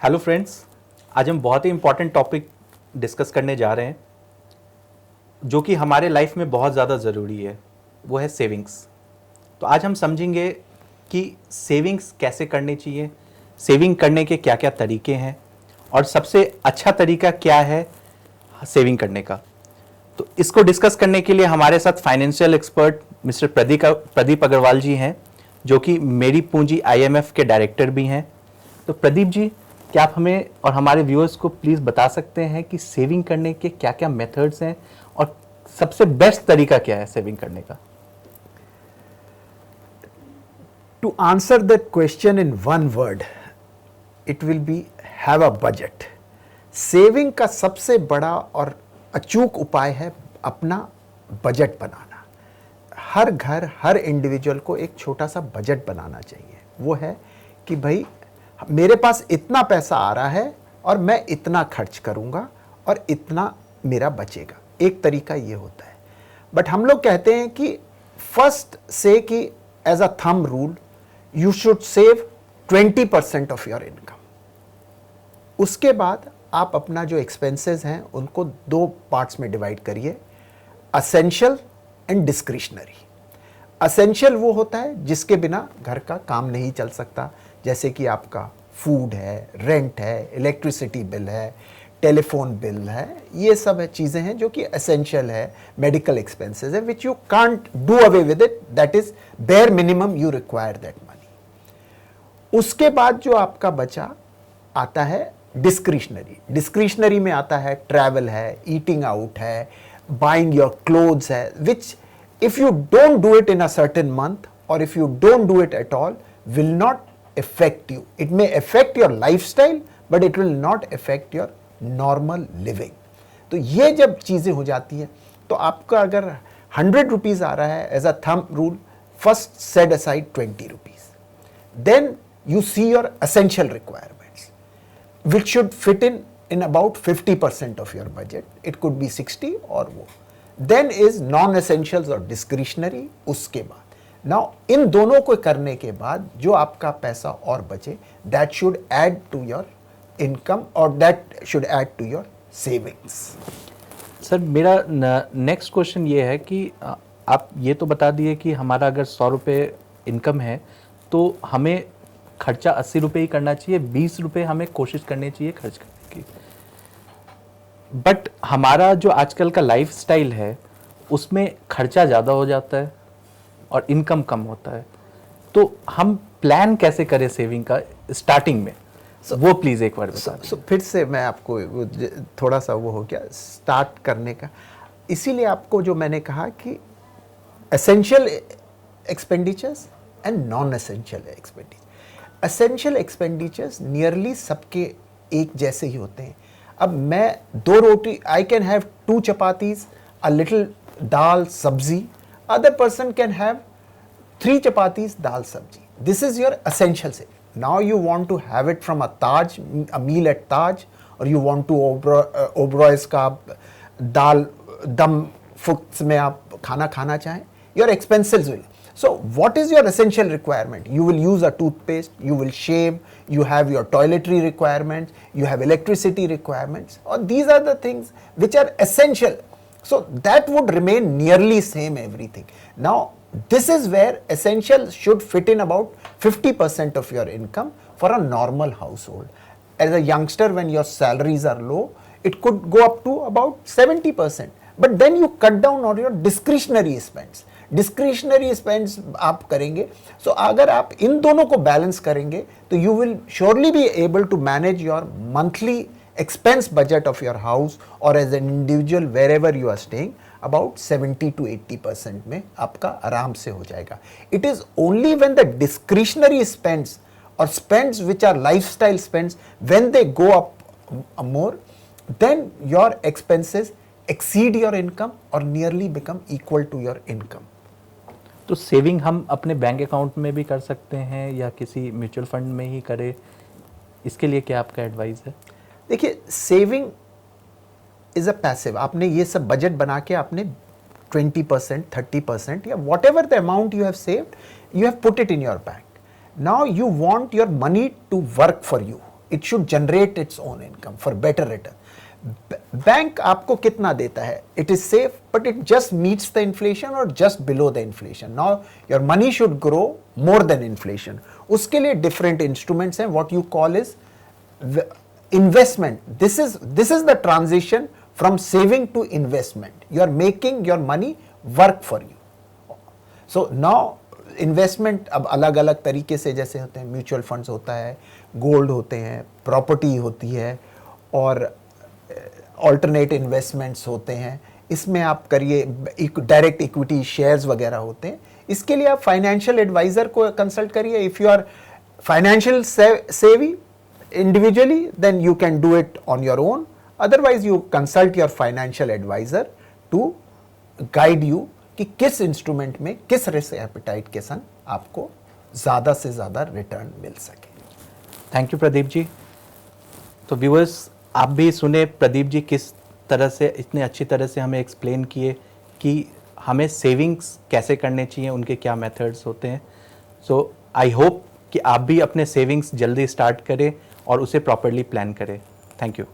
Hello friends, आज हम बहुत ही इम्पॉर्टेंट टॉपिक डिस्कस करने जा रहे हैं जो कि हमारे लाइफ में बहुत ज़्यादा ज़रूरी है। वो है सेविंग्स। तो आज हम समझेंगे कि सेविंग्स कैसे करनी चाहिए, सेविंग करने के क्या क्या तरीके हैं और सबसे अच्छा तरीका क्या है सेविंग करने का। तो इसको डिस्कस करने के लिए हमारे साथ financial expert mister Pradeep Agarwal ji हैं, जो कि मेरी पूंजी IMF के डायरेक्टर भी हैं। तो प्रदीप जी, क्या आप हमें और हमारे व्यूअर्स को प्लीज़ बता सकते हैं कि सेविंग करने के क्या क्या मेथड्स हैं और सबसे बेस्ट तरीका क्या है सेविंग करने का? To answer that question in one word, it will be have a budget. Saving का सबसे बड़ा और अचूक उपाय है अपना बजट बनाना। हर घर, हर इंडिविजुअल को एक छोटा सा बजट बनाना चाहिए। वो है कि भाई मेरे पास इतना पैसा आ रहा है और मैं इतना खर्च करूंगा और इतना मेरा बचेगा। एक तरीका ये होता है। बट हम लोग कहते हैं कि फर्स्ट से कि as a thumb rule you should save 20% of your income. उसके बाद आप अपना जो एक्सपेंसेस हैं उनको दो पार्ट्स में डिवाइड करिए, असेंशियल एंड डिस्क्रिशनरी। असेंशियल वो होता है जिसके बिना घर का काम नहीं चल सकता, जैसे कि आपका फूड है, रेंट है, इलेक्ट्रिसिटी बिल है, टेलीफोन बिल है। ये सब चीज़ें हैं जो कि एसेंशियल है। मेडिकल एक्सपेंसेस है which you can't do away with it, that is bare minimum you require that money. उसके बाद जो आपका बचा आता है डिस्क्रिशनरी। डिस्क्रिशनरी में आता है ट्रैवल है, ईटिंग आउट है, बाइंग योर क्लोथ्स है, विच if you don't do it in a certain month or if you don't do it at all will not affect you. It may affect your lifestyle but it will not affect your normal living. तो ये जब चीज़ें हो जाती हैं तो आपका अगर 100 रुपीज़ आ रहा है as a thumb rule, first set aside 20 rupees, then you see your essential requirements which should fit in about 50% of your budget. It could be 60 or more. Then is non-essentials और discretionary। उसके बाद now इन दोनों को करने के बाद जो आपका पैसा और बचे, that should add to your income or that should add to your savings। Sir, मेरा नेक्स्ट क्वेश्चन ये है कि आप ये तो बता दिए कि हमारा अगर 100 रुपये इनकम है तो हमें खर्चा 80 रुपये ही करना चाहिए, 20 रुपये हमें कोशिश करनी चाहिए खर्च करने की। बट हमारा जो आजकल का लाइफस्टाइल है उसमें खर्चा ज़्यादा हो जाता है और इनकम कम होता है। तो हम प्लान कैसे करें सेविंग का स्टार्टिंग में? वो प्लीज़ एक बार बता दें। फिर से मैं आपको थोड़ा सा वो हो गया स्टार्ट करने का। इसीलिए आपको जो मैंने कहा कि essential expenditures and non essential expenditure. Essential expenditures nearly सबके एक जैसे ही होते हैं। अब मैं 2 रोटी, I can have 2 chapatis, a little dal sabzi. Other person can have 3 chapatis, dal sabzi. This is your essential से। Now you want to have it from a Taj, a meal at Taj, और यू वांट टू ओबरॉयज का दाल दम फुक्स में आप खाना खाना चाहें, your expenses will. So what is your essential requirement? You will use a toothpaste, you will shave, you have your toiletry requirements, you have electricity requirements, or these are the things which are essential. So that would remain nearly same everything. Now this is where essential should fit in about 50% of your income for a normal household. As a youngster, when your salaries are low, it could go up to about 70%. But then you cut down on your discretionary spends. Discretionary spends आप करेंगे। सो अगर आप इन दोनों को balance करेंगे तो you will surely be able to manage your monthly expense budget of your house और as an individual wherever you are staying about 70 to 80% में आपका आराम से हो जाएगा। It is only when the discretionary spends और spends which are lifestyle spends when they go up more, then your expenses exceed your income or nearly become equal to your income। तो saving हम अपने bank account में भी कर सकते हैं या किसी म्यूचुअल फंड में ही करें? इसके लिए क्या आपका एडवाइस है? देखिए, सेविंग इज अ पैसिव। आपने ये सब बजट बना के आपने 20%, 30% या whatever the amount you have saved, you have put it in your bank. Now you want your money to work for you. It should generate its own income for better return. Bank आपको कितना देता है, it is safe but it just meets the inflation और just below the inflation. Now your money should grow more than inflation. उसके लिए different instruments हैं, what you call is investment. This is the transition from saving to investment. You are making your money work for you. So now investment अब अलग अलग तरीके से जैसे होते हैं, म्यूचुअल फंड्स होता है, गोल्ड होते हैं, प्रॉपर्टी होती है और ऑल्टरनेट इन्वेस्टमेंट्स होते हैं। इसमें आप करिए, डायरेक्ट इक्विटी शेयर्स वगैरह होते हैं। इसके लिए आप फाइनेंशियल एडवाइजर को कंसल्ट करिए। इफ़ यू आर फाइनेंशियल सेवी individually, then you can do it on your own. Otherwise you consult your financial advisor to guide you कि किस इंस्ट्रूमेंट में किस रिस्क एपेटाइट के संग आपको ज़्यादा से ज़्यादा रिटर्न मिल सके। Thank you Pradeep ji. तो व्यूअर्स, आप भी सुने प्रदीप जी किस तरह से इतने अच्छी तरह से हमें एक्सप्लेन किए कि हमें सेविंग्स कैसे करने चाहिए, उनके क्या मेथड्स होते हैं। सो आई होप कि आप भी अपने सेविंग्स जल्दी स्टार्ट करें और उसे प्रॉपरली प्लान करें। Thank you.